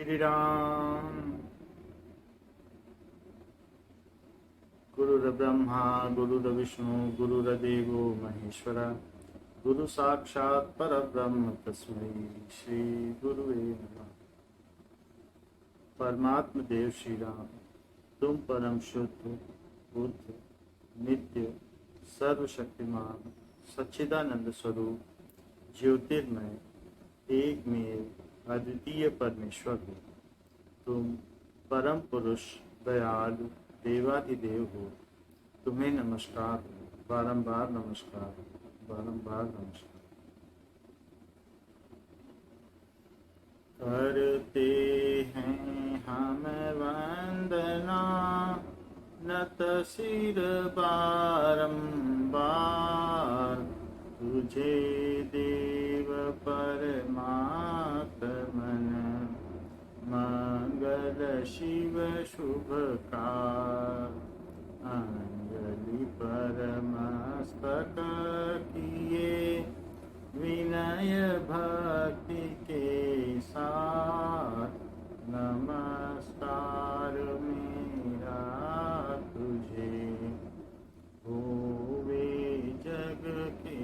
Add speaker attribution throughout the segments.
Speaker 1: श्री राम। गुरुर्ब्रह्मा गुरुर्विष्णु गुरुर्देवो महेश्वरा गुरु साक्षात् परब्रह्म तस्मै श्री गुरुवे नमः। परमात्म देव श्री राम, तुम परम शुद्ध बुद्ध नित्य सर्वशक्तिमान सच्चिदानंद स्वरूप ज्योतिर्मय एकमेव अद्वितीय परमेश्वर हो। तुम परम पुरुष दयालु देवाधिदेव हो। तुम्हें नमस्कार हो, बारंबार नमस्कार, बारंबार नमस्कार। करते हैं हम वंदना नत सिर बारंबार, तुझे देव परमात्मन मंगल शिव शुभकार। अंजलि परमस्तक किए विनय भक्ति के साथ, नमस्कार मेरा तुझे होवे जग के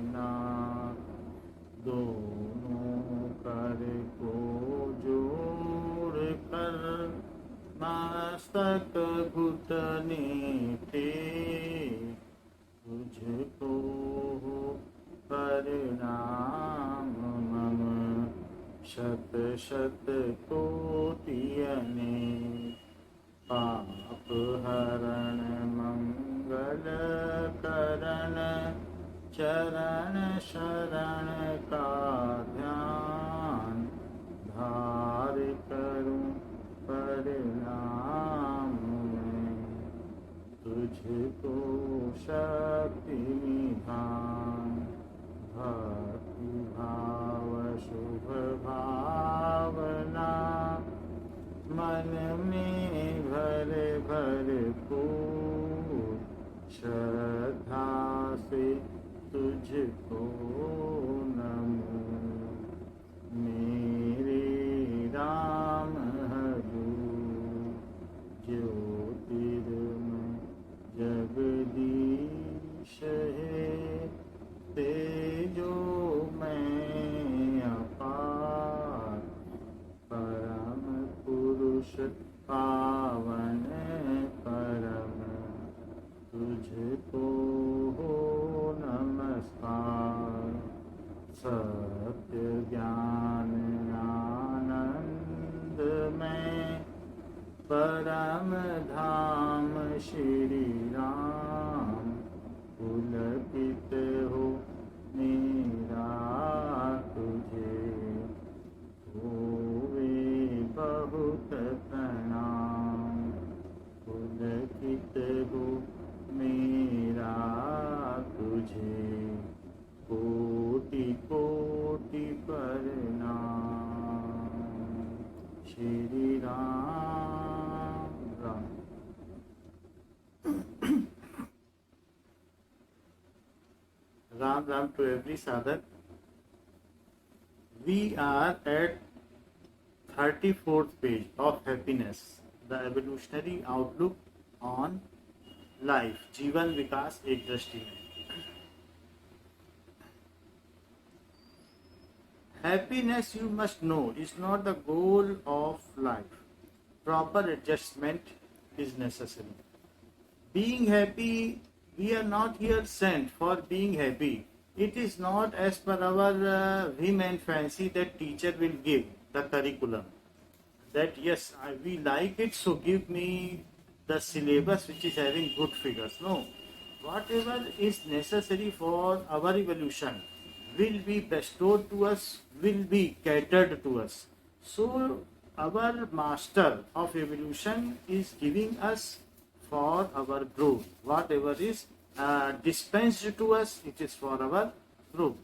Speaker 1: नाथ। दोनों कर को जोड़ कर मस्तक घुटने टेक, तुझको प्रणाम मम शत शत कोटि अनेक। पाप हरण मंगल करण चरण शरण का ध्यान, धार करूं परिणाम में तुझको शक्ति निधान। भक्ति भाव शुभ भावना मन में भर भरपूर, श्रद्धा से तुझको नमो। मेरे राम हजूर ज्योतिर्मय जगदीश है, तेजो मैं अपार। परम पुरुष पावन परम, तुझको हो नमस्कार। सत्य ज्ञान आनंद में परम धाम श्री राम, पुलकित हो मेरा तुझे होवे बहुत प्रणाम। पुलकित हो मेरा तुझे कोटि कोटि प्रणाम। Shri Ram Ram. Ram Ram to every sadhak. We are at 34th page of happiness, the evolutionary outlook on life. जीवन विकास एक दृष्टि में। Happiness, you must know, is not the goal of life. Proper adjustment is necessary. Being happy, we are not here sent for being happy. It is not as per our whim and fancy that teacher will give the curriculum. That yes, we like it, so give me the syllabus which is having good figures. No, whatever is necessary for our evolution will be bestowed to us, will be catered to us. So our master of evolution is giving us for our growth. Whatever is dispensed to us, it is for our growth.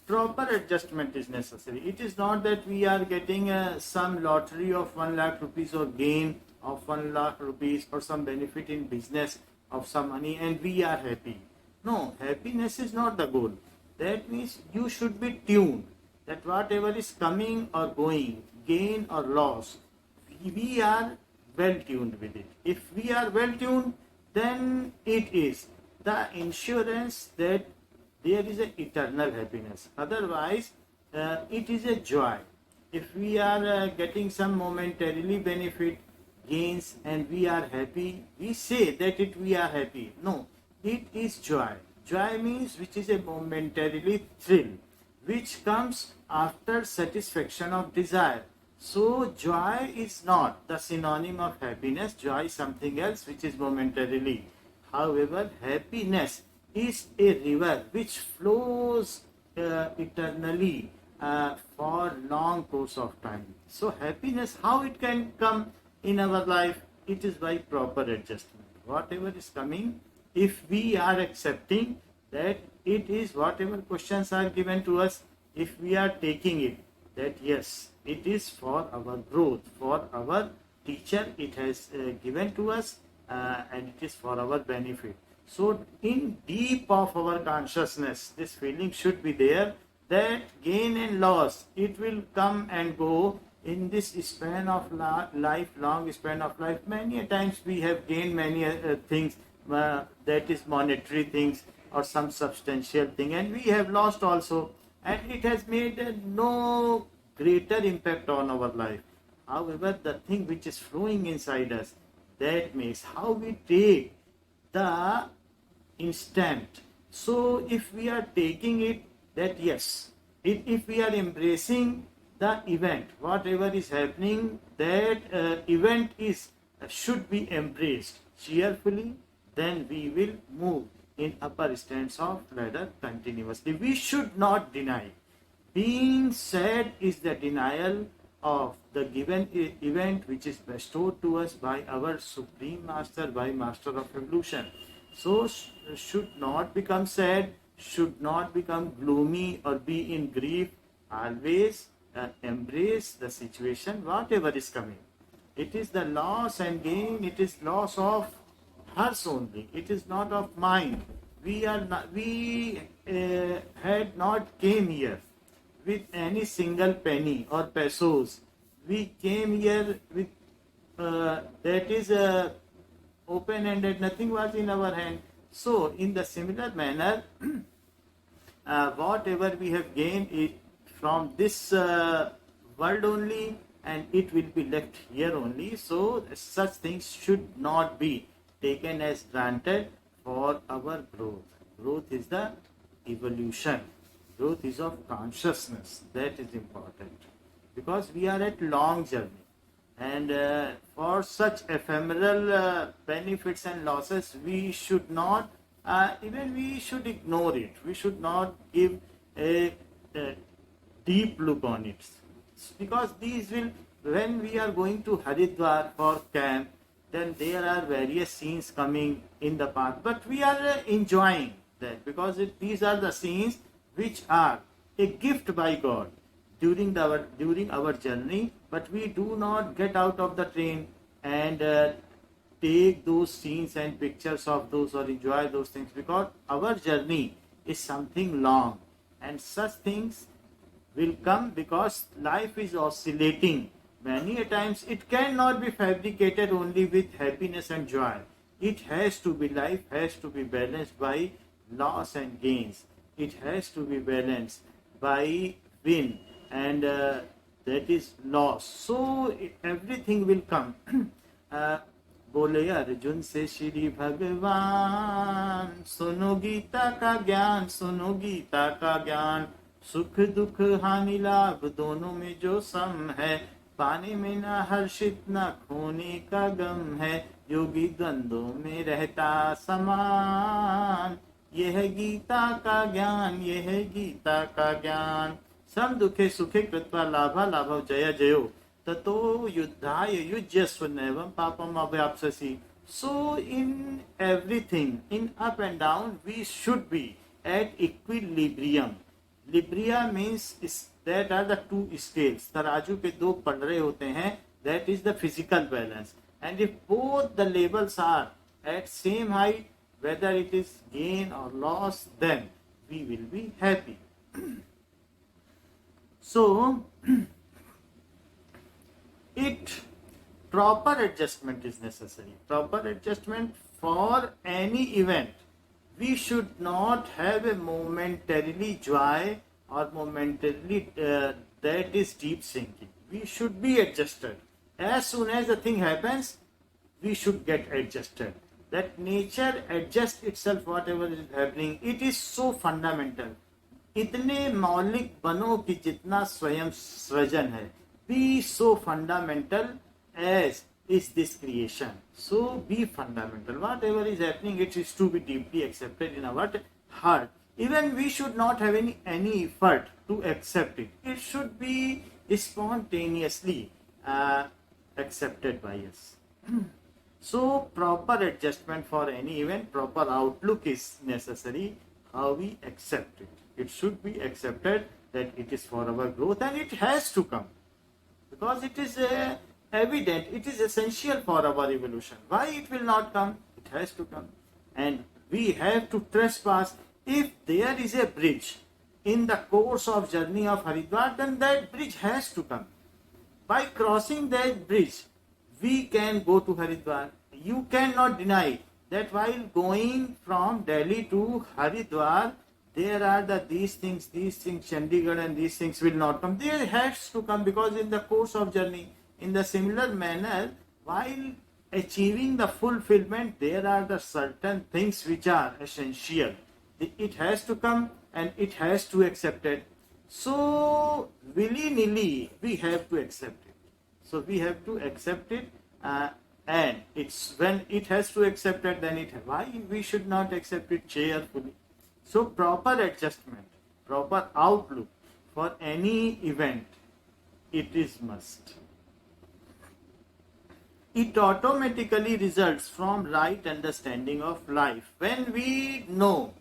Speaker 1: Proper adjustment is necessary. It is not that we are getting some lottery of 1 lakh rupees or gain of 1 lakh rupees or some benefit in business of some money and we are happy. No, happiness is not the goal. That means you should be tuned. that whatever is coming or going, gain or loss, we are well tuned with it. If we are well tuned, then it is the insurance that there is an eternal happiness. Otherwise, it is a joy. If we are getting some momentarily benefit, gains, and we are happy, we say that we are happy. No, it is joy. Joy means which is a momentarily thrill, which comes after satisfaction of desire. So joy is not the synonym of happiness. Joy is something else which is momentarily. However, happiness is a river which flows eternally for long course of time. So happiness, how it can come in our life? It is by proper adjustment. Whatever is coming, if we are accepting that it is whatever questions are given to us, if we are taking it, that yes, it is for our growth, for our teacher, it has given to us, and it is for our benefit. So in deep of our consciousness, this feeling should be there that gain and loss, it will come and go in this span of life, long span of life. Many a times we have gained many things, that is monetary things or some substantial thing, and we have lost also, and it has made no greater impact on our life. However, the thing which is flowing inside us, that makes how we take the instant. So if we are taking it, that yes, if we are embracing the event, whatever is happening, that event is should be embraced cheerfully, then we will move in upper stands of ladder continuously. We should not deny. Being sad is the denial of the given event which is bestowed to us by our Supreme Master, by Master of Evolution. So should not become sad, should not become gloomy or be in grief. Always embrace the situation, whatever is coming. It is the loss and gain, it is loss of hers only, it is not of mine. We had not came here with any single penny or pesos. We came here with that is open-ended, nothing was in our hand. So in the similar manner, whatever we have gained it from this world only, and it will be left here only. So such things should not be taken as granted for our growth. Growth is the evolution. Growth is of consciousness. That is important, because we are at long journey, and for such ephemeral benefits and losses, we should not even we should ignore it. We should not give a deep look on it, because these will, when we are going to Haridwar for camp, then there are various scenes coming in the path, but we are enjoying that, because these are the scenes which are a gift by God during our journey. But we do not get out of the train and take those scenes and pictures of those or enjoy those things, because our journey is something long, and such things will come because life is oscillating. Many a times it cannot be fabricated only with happiness and joy. It has to be, life has to be balanced by loss and gains. It has to be balanced by win and that is loss. So everything will come. बोले अर्जुन से श्री भगवान, सुनो गीता का ज्ञान, सुनो गीता का ज्ञान। सुख दुख हानि लाभ दोनों में जो सम है, पाने में न हर्षित न खोने का गम है। योगी द्वंद्वों में रहता समान, यह है गीता का ज्ञान, यह है गीता का ज्ञान। सम दुखे सुखे कृत्वा लाभा लाभव जय जयो, ततो युद्धाय युज्यस्व नैवं पापम अभयाप्स्यसि। So in everything, in up and down, we should be at equilibrium. Libria means that are the two scales. तराजू के दो पलड़े होते हैं. That is the physical balance. And if both the levels are at same height, whether it is gain or loss, then we will be happy. So it proper adjustment is necessary. Proper adjustment for any event. We should not have a momentarily joy or momentarily that is deep thinking. We should be adjusted. As soon as the thing happens, we should get adjusted. That nature adjusts itself whatever is happening. It is so fundamental. इतने मौलिक बनो कि जितना स्वयं सृजन है. Be so fundamental as is this creation. So be fundamental. Whatever is happening, it is to be deeply accepted in our heart. Even we should not have any effort to accept it. It should be spontaneously accepted by us. So proper adjustment for any event, proper outlook is necessary. How we accept it. It should be accepted that it is for our growth and it has to come. Because it is evident, it is essential for our evolution. Why it will not come? It has to come. And we have to trespass. If there is a bridge in the course of journey of Haridwar, then that bridge has to come. By crossing that bridge, we can go to Haridwar. You cannot deny that while going from Delhi to Haridwar, there are these things, Chandigarh and these things will not come. There has to come because in the course of journey, in the similar manner, while achieving the fulfillment, there are the certain things which are essential. It has to come and it has to accept it. So willy-nilly, we have to accept it. So we have to accept it and it's when it has to accept it, then why we should not accept it cheerfully? So proper adjustment, proper outlook for any event, it is must. It automatically results from right understanding of life. When we know,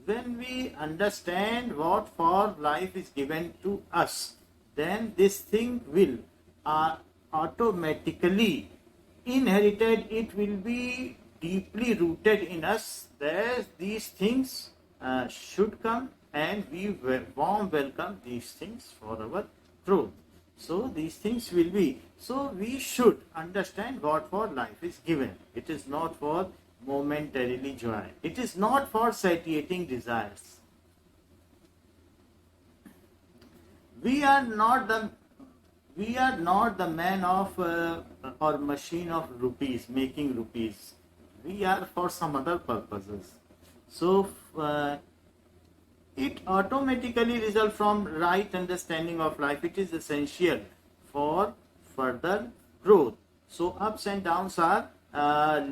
Speaker 1: when we understand what for life is given to us, then this thing will automatically inherited. It will be deeply rooted in us that these things should come and we warm welcome these things for our growth. So these things will be. So we should understand what for life is given. It is not for momentarily joy. It is not for satiating desires. We are not the man of or machine of rupees, making rupees. We are for some other purposes. So it automatically results from right understanding of life. It is essential for further growth. So ups and downs are,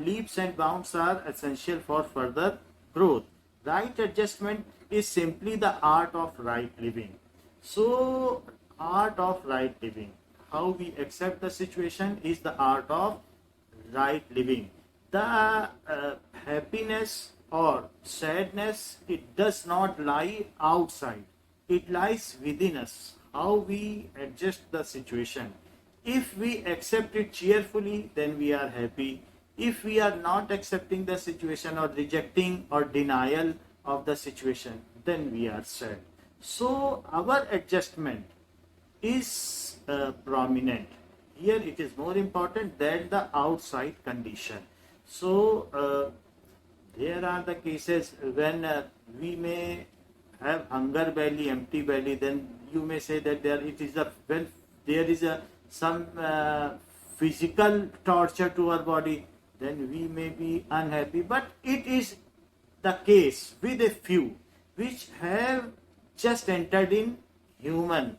Speaker 1: leaps and bounds are essential for further growth. Right adjustment is simply the art of right living. So art of right living. How we accept the situation is the art of right living. The happiness or sadness, it does not lie outside. It lies within us. How we adjust the situation. If we accept it cheerfully, then we are happy. If we are not accepting the situation or rejecting or denial of the situation, then we are sad. So our adjustment is prominent. Here it is more important than the outside condition. So there are the cases when we may have hunger belly, empty belly, then you may say that when there is some physical torture to our body, then we may be unhappy. But it is the case with a few which have just entered in human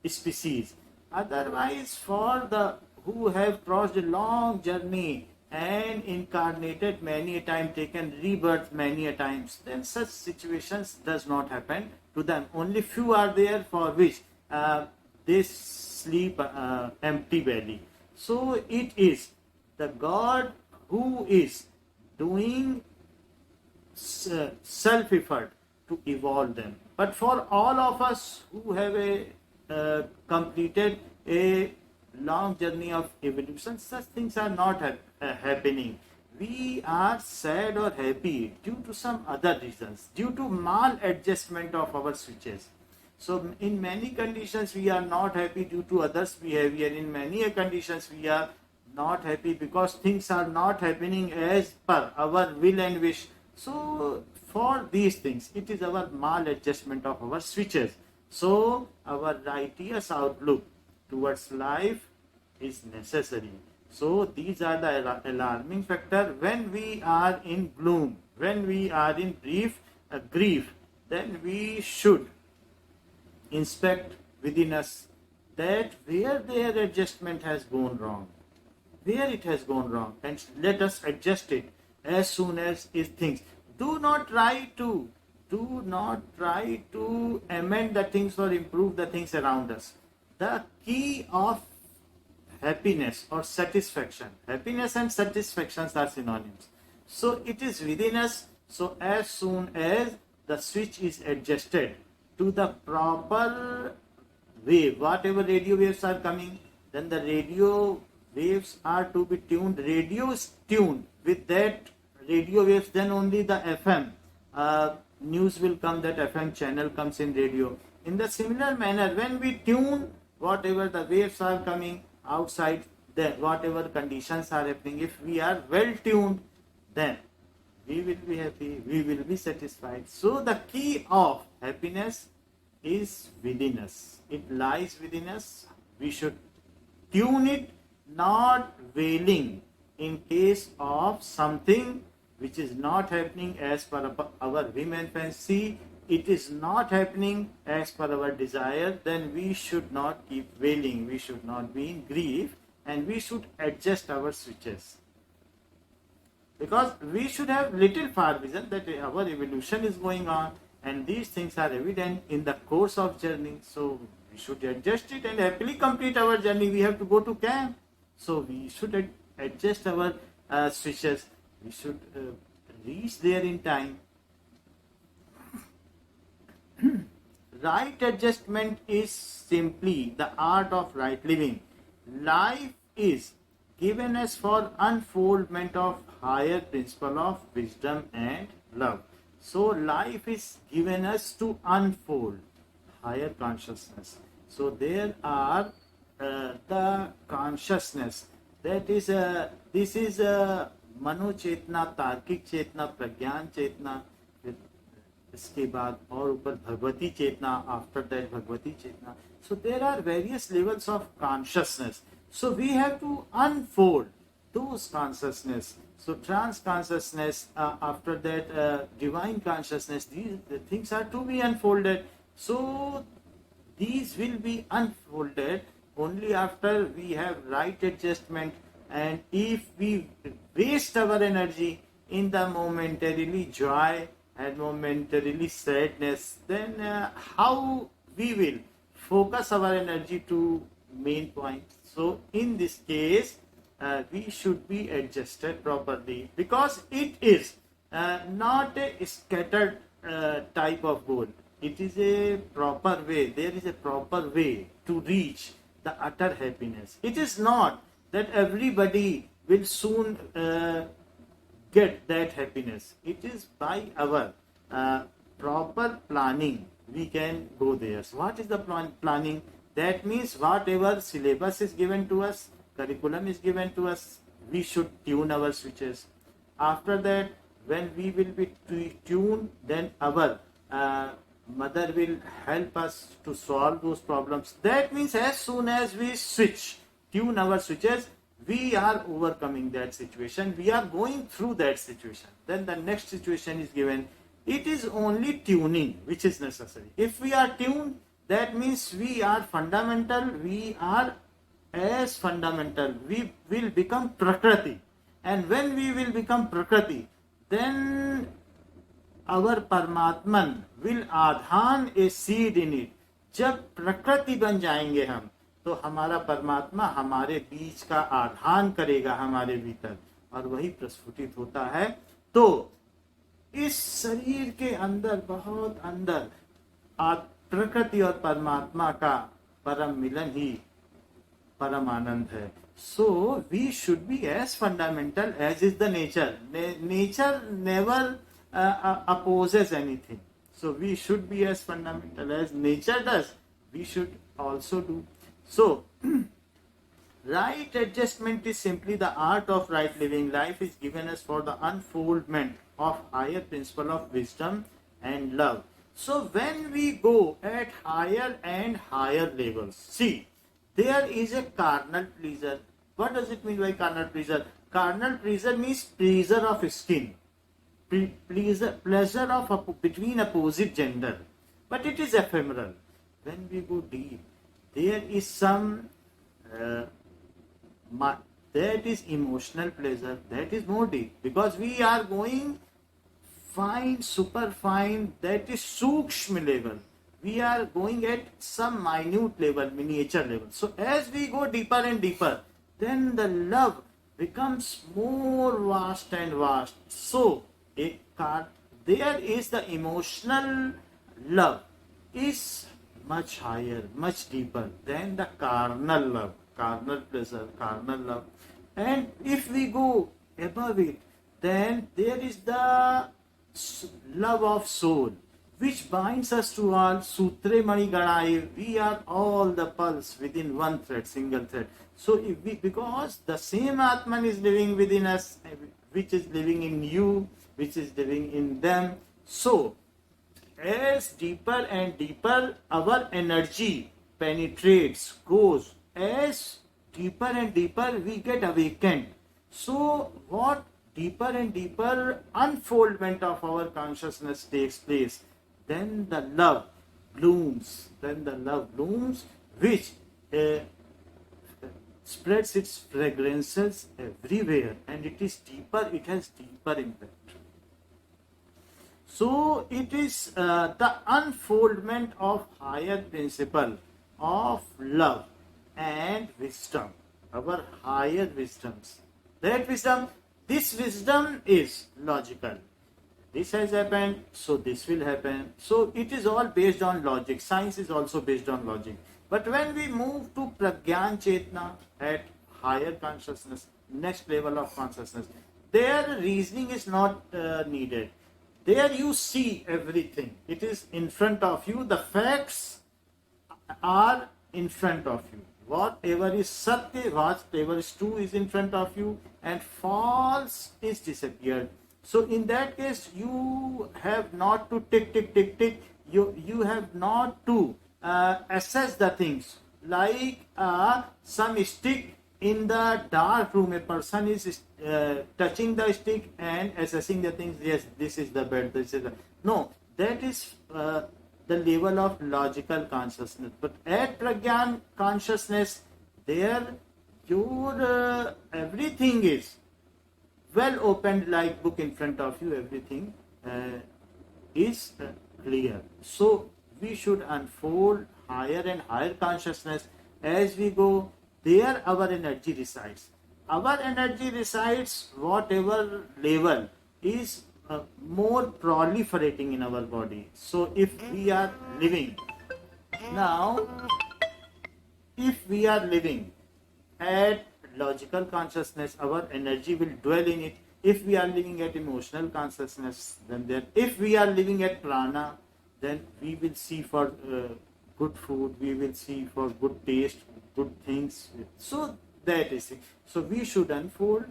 Speaker 1: species. Otherwise, for the who have crossed a long journey and incarnated many a time, taken rebirth many a times, then such situations does not happen to them. Only few are there for which they sleep empty belly. So it is the God who is doing self-effort to evolve them. But for all of us who have completed a long journey of evolution, such things are not happening. We are sad or happy due to some other reasons, due to maladjustment of our switches. So in many conditions we are not happy due to others' behavior. In many conditions we are not happy because things are not happening as per our will and wish. So for these things, it is our maladjustment of our switches. So our righteous outlook towards life is necessary. So these are the alarming factor when we are in gloom, when we are in grief, then we should inspect within us that where their adjustment has gone wrong, where it has gone wrong, and let us adjust it as soon as it things. Do not try to amend the things or improve the things around us. The key of happiness or satisfaction, happiness and satisfactions are synonyms. So it is within us. So as soon as the switch is adjusted to the proper wave, whatever radio waves are coming, then the radio waves are to be tuned. Radio is tuned with that radio waves, then only the FM news will come, that FM channel comes in radio. In the similar manner, when we tune whatever the waves are coming outside, then whatever conditions are happening, if we are well tuned, then we will be happy, we will be satisfied. So the key of happiness is within us. It lies within us. We should tune it, not wailing in case of something which is not happening as per our whim and fancy. It is not happening as per our desire, then we should not keep wailing. We should not be in grief, and we should adjust our switches. Because we should have little far vision that our evolution is going on, and these things are evident in the course of journey. So we should adjust it and happily complete our journey. We have to go to camp, so we should adjust our switches. We should reach there in time. Right adjustment is simply the art of right living. Life is given us for unfoldment of higher principle of wisdom and love. So life is given us to unfold higher consciousness. So there are the consciousness that is this is मनो चेतना, तार्किक चेतना, प्रज्ञान चेतना, फिर इसके बाद और ऊपर Bhagwati chetna, after that Bhagwati chetna. So there are various levels of consciousness. So we have to unfold those consciousness. So trans consciousness, after that divine consciousness, these the things are to be unfolded. So these will be unfolded only after we have right adjustment. And if we waste our energy in the momentarily joy and momentarily sadness, then how we will focus our energy to main point. So in this case, we should be adjusted properly, because it is not a scattered type of goal. It is a proper way. There is a proper way to reach the utter happiness. It is not that everybody will soon get that happiness. It is by our proper planning we can go there. So what is the planning? That means whatever syllabus is given to us, curriculum is given to us, we should tune our switches. After that, when we will be tuned, then our mother will help us to solve those problems. That means as soon as we tune our switches, we are overcoming that situation. We are going through that situation. Then the next situation is given. It is only tuning which is necessary. If we are tuned, that means we are fundamental. We are as fundamental. We will become Prakriti. And when we will become Prakriti, then our Paramatman will adhan a seed in it. जब प्रकृति बन जाएंगे हम, तो हमारा परमात्मा हमारे बीच का आधान करेगा हमारे भीतर, और वही प्रस्फुटित होता है. तो इस शरीर के अंदर, बहुत अंदर, प्रकृति और परमात्मा का परम मिलन ही परम आनंद है. So we should be as fundamental as is the nature. Nature never opposes anything. So we should be as fundamental as nature does. We should also do. So right adjustment is simply the art of right living. Life is given us for the unfoldment of higher principle of wisdom and love. So when we go at higher and higher levels, see, there is a carnal pleasure. What does it mean by carnal pleasure? Carnal pleasure means pleasure of skin, pleasure of between opposite gender, but it is ephemeral. When we go deep, there is some that is emotional pleasure, that is more deep, because we are going fine, super fine, that is sukshma level. We are going at some minute level, miniature level. So as we go deeper and deeper, then the love becomes more vast and vast. So there is the emotional love is much higher, much deeper than the carnal love, carnal pleasure, carnal love. And if we go above it, then there is the love of soul, which binds us to all. Sutre Mani Ganai, we are all the pulse within one thread, single thread. So if we, because the same Atman is living within us, which is living in you, which is living in them. So as deeper and deeper our energy penetrates, goes, as deeper and deeper we get awakened. So what deeper and deeper unfoldment of our consciousness takes place, then the love blooms, which spreads its fragrances everywhere, and it is deeper, it has deeper impact. So it is the unfoldment of higher principle of love and wisdom, our higher wisdoms. That wisdom, this wisdom is logical. This has happened, so this will happen. So it is all based on logic. Science is also based on logic. But when we move to Pragyan Chetna at higher consciousness, next level of consciousness, there reasoning is not needed. There you see everything. It is in front of you. The facts are in front of you. Whatever is satya, whatever is true is in front of you, and false is disappeared. So in that case, you have not to tick. You have not to assess the things like some stick in the dark room. A person is touching the stick and assessing the things. Yes, this is the bed. This is the no. That is the level of logical consciousness. But at Pragyan consciousness, there your everything is well opened like book in front of you. Everything is clear. So we should unfold higher and higher consciousness as we go. There our energy resides. Our energy resides whatever level is more proliferating in our body. So if we are living now, if we are living at logical consciousness, our energy will dwell in it. If we are living at emotional consciousness, then there. If we are living at prana, then we will see for good food, we will see for good taste, good things. So that is it. So we should unfold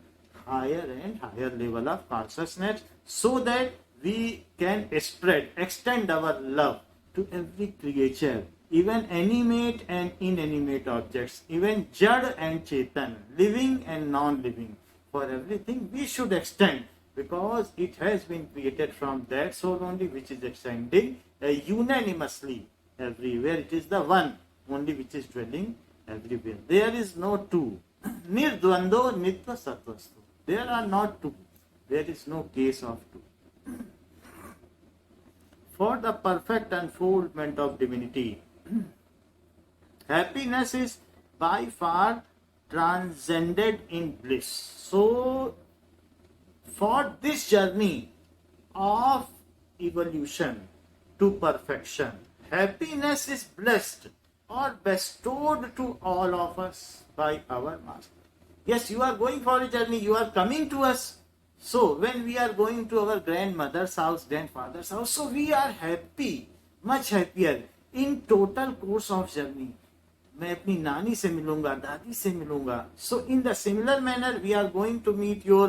Speaker 1: higher and higher level of consciousness so that we can extend our love to every creature, even animate and inanimate objects, even Jad and Chetan, living and non-living. For everything we should extend, because it has been created from that soul only, which is extending unanimously everywhere. It is the one only which is dwelling everywhere. There is no two. Nirdvando nitva satvastu. There are not two. There is no case of two. For the perfect unfoldment of divinity, happiness is by far transcended in bliss. So, for this journey of evolution to perfection, happiness is blessed or bestowed to all of us by our Master. Yes, you are going for a journey, you are coming to us. So when we are going to our grandmother's house, grandfather's house, so we are happy, much happier in total course of journey. मैं अपनी नानी से मिलूंगा, दादी से मिलूंगा. So in the similar manner, we are going to meet your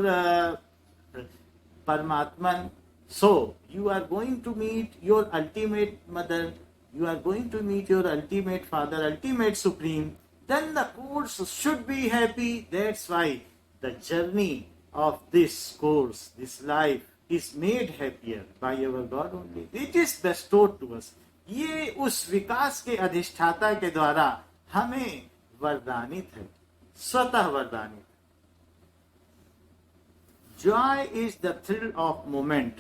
Speaker 1: Paramatman. So you are going to meet your ultimate mother, you are going to meet your ultimate father, ultimate supreme. Then the course should be happy. That's why the journey of this course, this life, is made happier by our God only. It is bestowed to us. ये उस विकास के अधिष्ठाता के द्वारा हमें वरदानित है, स्वतः वरदानित. Joy is the thrill of moment.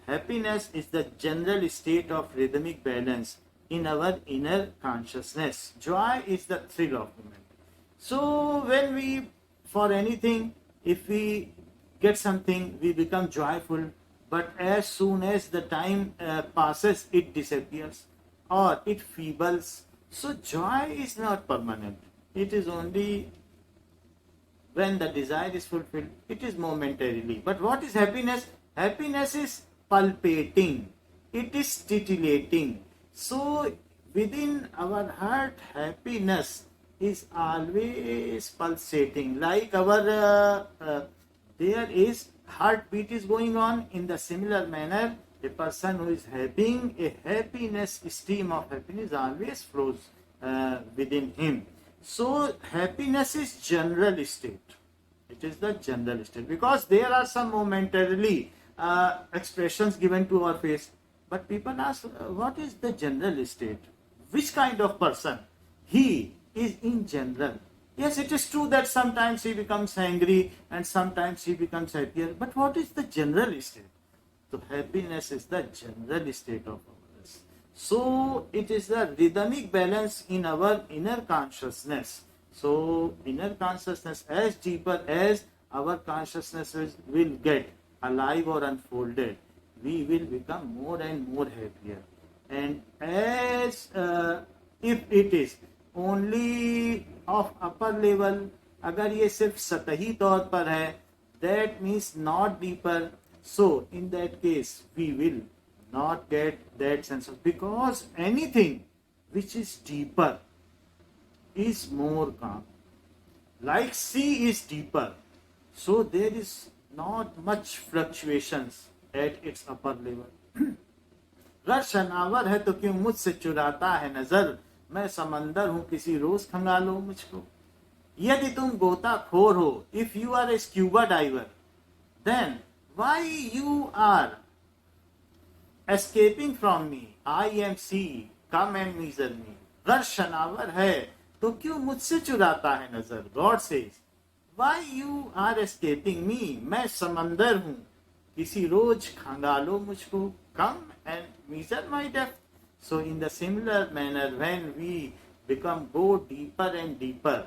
Speaker 1: Happiness is the general state of rhythmic balance in our inner consciousness. Joy is the thrill of moment. So when we, for anything, if we get something, we become joyful, but as soon as the time passes, it disappears or it feebles. So joy is not permanent. It is only when the desire is fulfilled, it is momentarily. But what is happiness? Happiness is palpating, it is titillating. So within our heart, happiness is always pulsating, like our there is heartbeat is going on. In the similar manner, a person who is having a happiness, stream of happiness always flows within him. So happiness is general state. It is the general state, because there are some momentarily expressions given to our face. But people ask, what is the general state? Which kind of person he is in general? Yes, it is true that sometimes he becomes angry and sometimes he becomes happier. But what is the general state? So happiness is the general state of ours. So it is the rhythmic balance in our inner consciousness. So inner consciousness, as deeper as our consciousness will get alive or unfolded, we will become more and more happier. And as if it is only of upper level, अगर ये सिर्फ सतही तौर पर है, that means not deeper. So in that case, we will not get that sense of, because anything which is deeper is more calm. Like sea is deeper, so there is not much fluctuations at its upper level. अगर शनावर है तो क्यों मुझसे चुराता है नजर, मैं समंदर हूं किसी रोज खंगालो मुझको. यदि तुम गोताखोर हो, if you are a scuba diver, then why you are escaping from me? I am sea, come and measure me. अगर शनावर है तो क्यों मुझसे चुराता है नजर. God says, why you are escaping me? मैं समंदर हूं, किसी रोज खंगालो मुझको. Come and measure my depth. So in the similar manner, when we go deeper and deeper,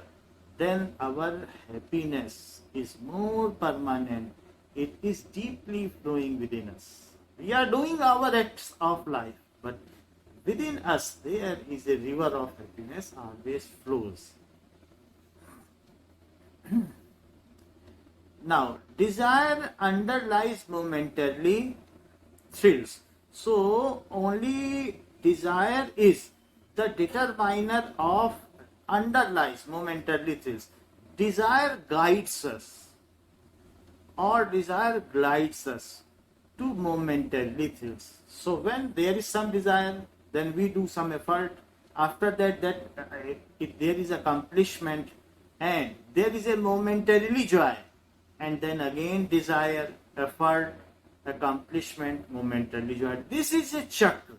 Speaker 1: then our happiness is more permanent. It is deeply flowing within us. We are doing our acts of life, but within us there is a river of happiness always flows. Now, desire underlies momentarily thrills. So only desire is the determiner of underlies momentarily thrills. Desire guides us, or desire glides us to momentarily thrills. So when there is some desire, then we do some effort. After that, there is accomplishment, and there is a momentarily joy, and then again desire, effort, accomplishment, momentarily joy. This is a chakra.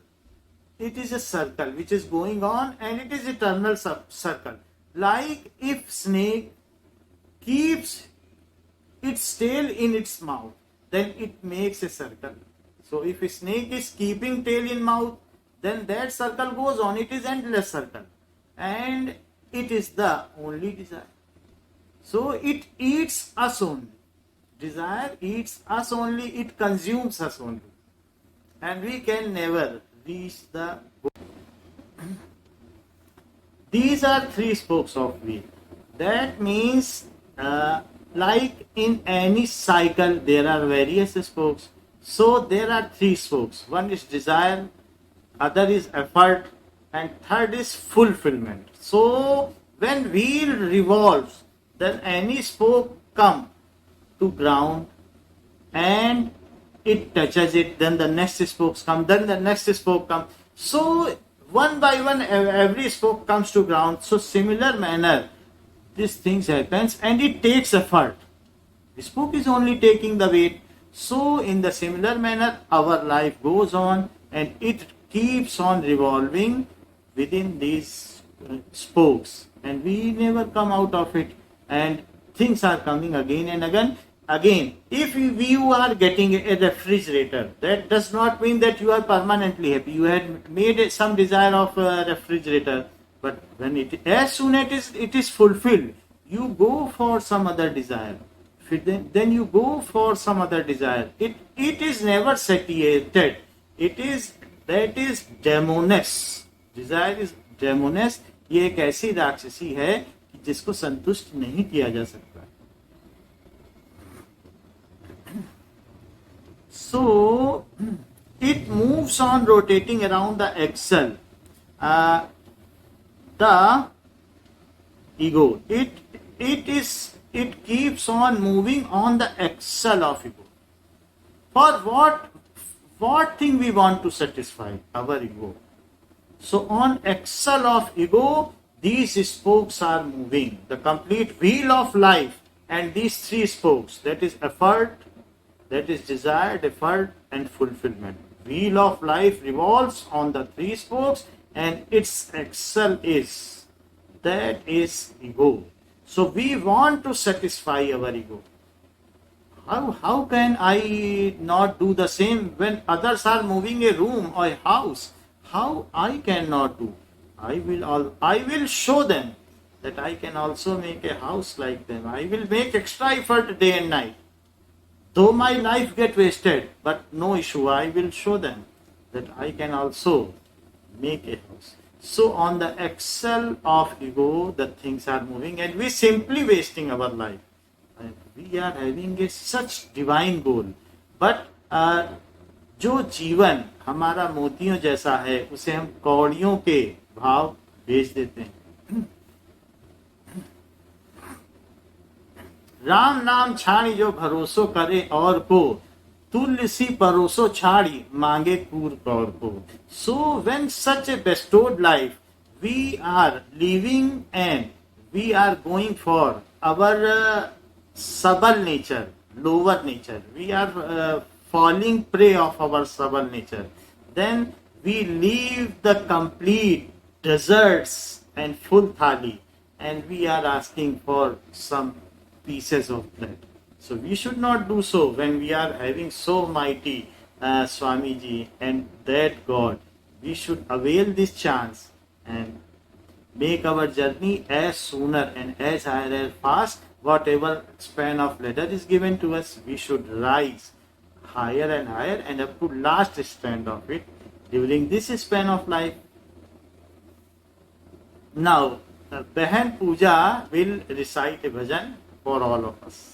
Speaker 1: It is a circle which is going on, and it is eternal circle. Like if snake keeps its tail in its mouth, then it makes a circle. So if a snake is keeping tail in mouth, then that circle goes on. It is endless circle, and it is the only desire. So it eats us only. Desire eats us only. It consumes us only, and we can never reach the goal. These are three spokes of wheel. That means like in any cycle, there are various spokes. So there are three spokes. One is desire, other is effort, and third is fulfillment. So when wheel revolves, then any spoke come to ground and it touches it, then the next spokes come, then the next spoke come. So one by one every spoke comes to ground. So similar manner these things happens and it takes effort. The spoke is only taking the weight. So in the similar manner our life goes on and it keeps on revolving within these spokes and we never come out of it and things are coming again and again. If you are getting a refrigerator, that does not mean that you are permanently happy. You had made some desire of a refrigerator, but when as soon as it is fulfilled, you go for some other desire. Then you go for some other desire. It is never satiated. That is demoness. Desire is demoness. ये एक ऐसी राक्षसी है कि जिसको संतुष्ट नहीं किया जा सकता. So it moves on rotating around the axle. The ego. It keeps on moving on the axle of ego. For what thing we want to satisfy? Our ego. So on axle of ego, these spokes are moving. The complete wheel of life and these three spokes, that is effort, that is desire, effort and fulfillment. Wheel of life revolves on the three spokes and its axle is, that is ego. So we want to satisfy our ego. How can I not do the same when others are moving a room or a house? How I cannot do? I will show them that I can also make a house like them. I will make extra effort day and night. Though my life get wasted, but no issue. I will show them that I can also make a house. So on the axle of ego, the things are moving and we simply wasting our life. And we are having a such divine goal. But जो जीवन हमारा मोतियों जैसा है उसे हम कौड़ियों के भाव बेच देते हैं. राम नाम छाड़ी जो भरोसो करे और को, तुल्य सी परोसो छाड़ी मांगे कूर कौर को. So when such a bestowed life we are living and we are going for our subtle nature, lower nature, we are falling prey of our subtle nature, then we leave the complete desserts and full thali and we are asking for some pieces of bread. So we should not do so when we are having so mighty Swamiji and that God. We should avail this chance and make our journey as sooner and as higher as fast. Whatever span of ladder is given to us, we should rise higher and higher and up to last strand of it during this span of life. Now, Behan Puja will recite a bhajan for all of us.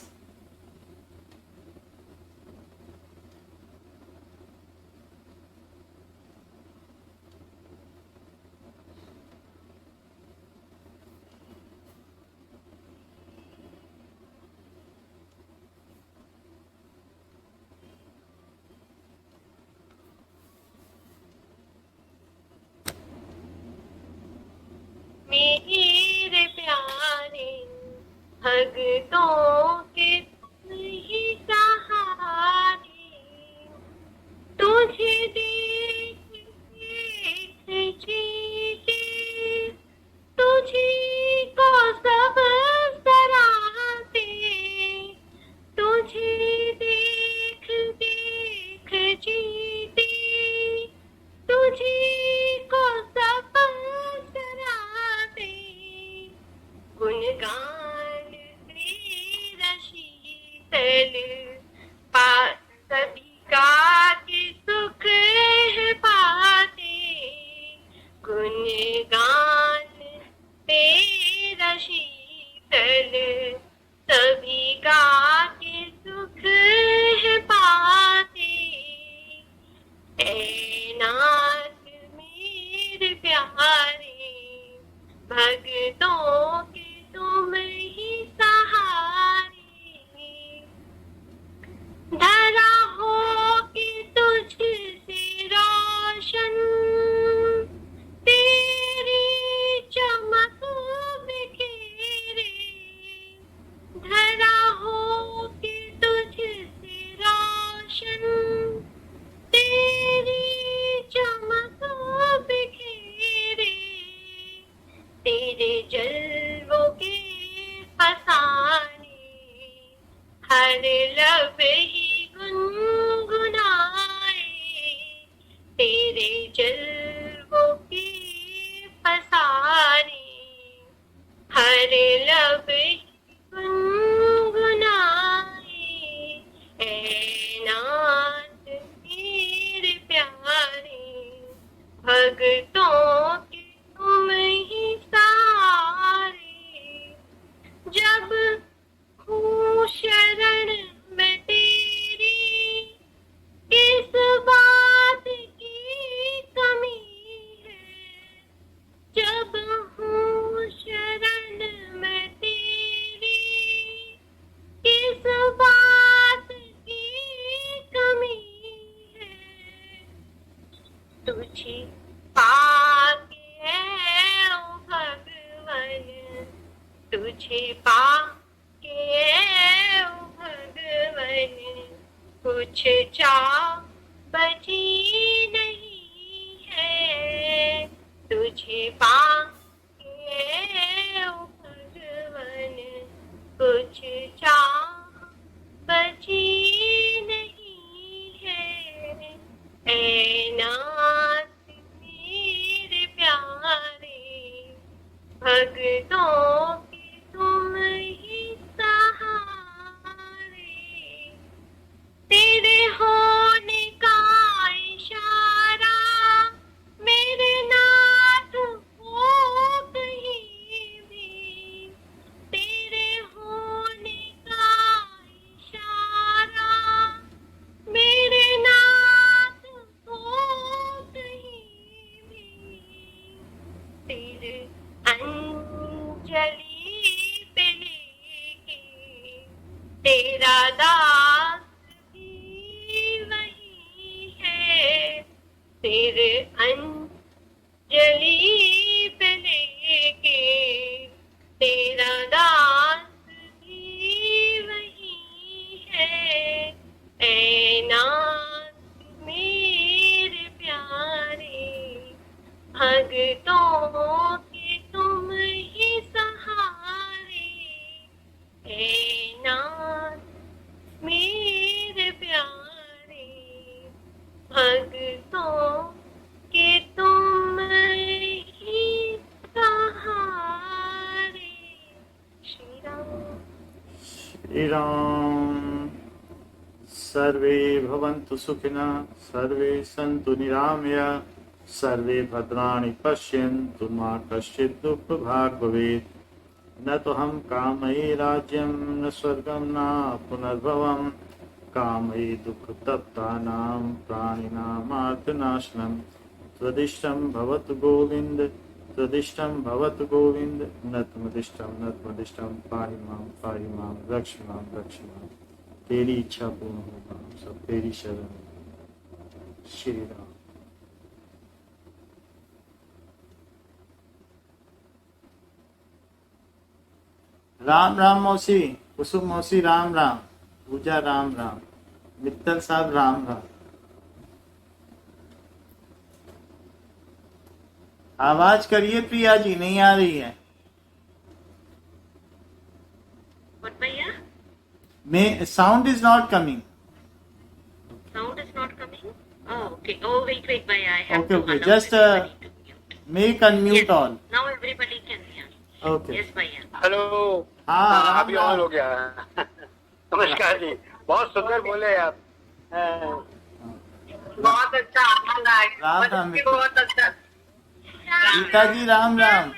Speaker 2: मेरे प्यारे भगतों के ही सहारे, तुझे देख देख जीते, तुझी को सब सराहते, तुझे देख देख जीते, तुझी को सब गुणगान तेरा शीतल सभी का के सुख है पाते, गुणगान तेरा शीतल सभी का भगतों के तुम ही सहारे, धरा हो कि तुझसे रोशन, तेरी चमक बिखेरे, धरा हो कि तुझसे रोशन, तेरी चमक बिखेरे, तेरे जलवों के फसाने, हर लब ही गुनगुनाए, तेरे जलवों के फसाने, हर लब ही गुनगुनाए, ऐ नाथ मेरे प्यारे, भगतों के तुम ही सहारे, जब हूँ शरण में तेरी, किस बात की कमी है, जब हूँ शरण में तेरी, किस बात की कमी है, तुझे पाके है ओ भगवन, तुझे पाके है ओ भगवन, कुछ चाह बची नहीं है, तुझे पाके है ओ भगवन, कुछ चाह बची नहीं है, ऐ नाथ मेरे प्यारे, भगतों के तुम ही सहारे, तेरे होने का इशारा मेरे नाथ हो कहीं भी, तेरे होने का इशारा मेरे नाथ हो कहीं भी, तेरे अंजलि पे लेके तेरा दास भी वही है, तेरे अंजलि पे लेके तेरा दास भी वही है, ऐ नाथ मेरे प्यारे, भगतों के तुम ही सहारे, ऐ नाथ मेरे प्यारे, भगतों के तुम ही सहारे। श्री राम।
Speaker 1: श्री राम। सर्वे भवन्तु सुखिनः, सर्वे सन्तु निरामया, सर्वे भद्राणि पश्यन्तु मा कश्चित् दुःखभाग् भवेत्। न तो हम कामये राज्यं न स्वर्गं न पुनर्भवं, कामये दुःखतप्तानां प्राणिनामार्तनाशनं। त्वदिष्टं भवतु गोविन्द, त्वदिष्टं भवतु गोविन्द, न त्वदिष्टं पाहि मां रक्ष मां। तेरी इच्छा पूर्ण होगा, सब तेरी शरण। श्री राम। राम राम मौसी, कुसुम मौसी राम राम, पूजा राम राम, मित्तल साहब राम राम। आवाज करिए प्रिया जी, नहीं आ रही है।
Speaker 2: What, भैया?
Speaker 1: May sound is not coming.
Speaker 2: Sound is not coming? Oh, okay. Oh, wait, bhaiya. I have
Speaker 1: Okay,
Speaker 2: to
Speaker 1: okay.
Speaker 2: allow
Speaker 1: Just
Speaker 2: everybody to mute.
Speaker 1: make unmute
Speaker 2: Yes,
Speaker 1: all.
Speaker 2: now everybody can hear.
Speaker 1: Okay.
Speaker 2: Yes, भैया.
Speaker 3: Hello.
Speaker 1: हाँ, राम
Speaker 3: अभी
Speaker 1: Ram.
Speaker 3: On हो गया। नमस्कार जी, बहुत सुंदर बोले आप। बहुत अच्छा, आनंद
Speaker 1: राम
Speaker 3: आया।
Speaker 1: राम।
Speaker 3: बहुत अच्छा।
Speaker 1: गीता जी राम राम।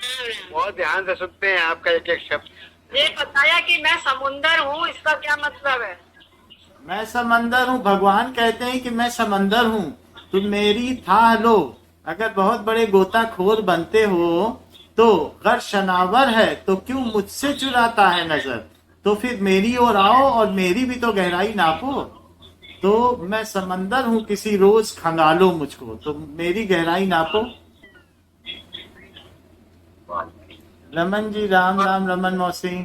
Speaker 3: बहुत ध्यान से सुनते हैं आपका एक एक शब्द। ये बताया कि मैं समुंदर हूँ, इसका क्या मतलब है?
Speaker 1: मैं समंदर हूँ, भगवान कहते हैं कि मैं समंदर हूँ, तुम मेरी थाह लो। अगर बहुत बड़े गोताखोर बनते हो तो अगर शनावर है तो क्यों मुझसे चुराता है नजर, तो फिर मेरी ओर आओ और मेरी भी तो गहराई नापो। तो मैं समंदर हूं किसी रोज खंगालो मुझको, तो मेरी गहराई नापो। रमन जी राम राम, रमन मौसी।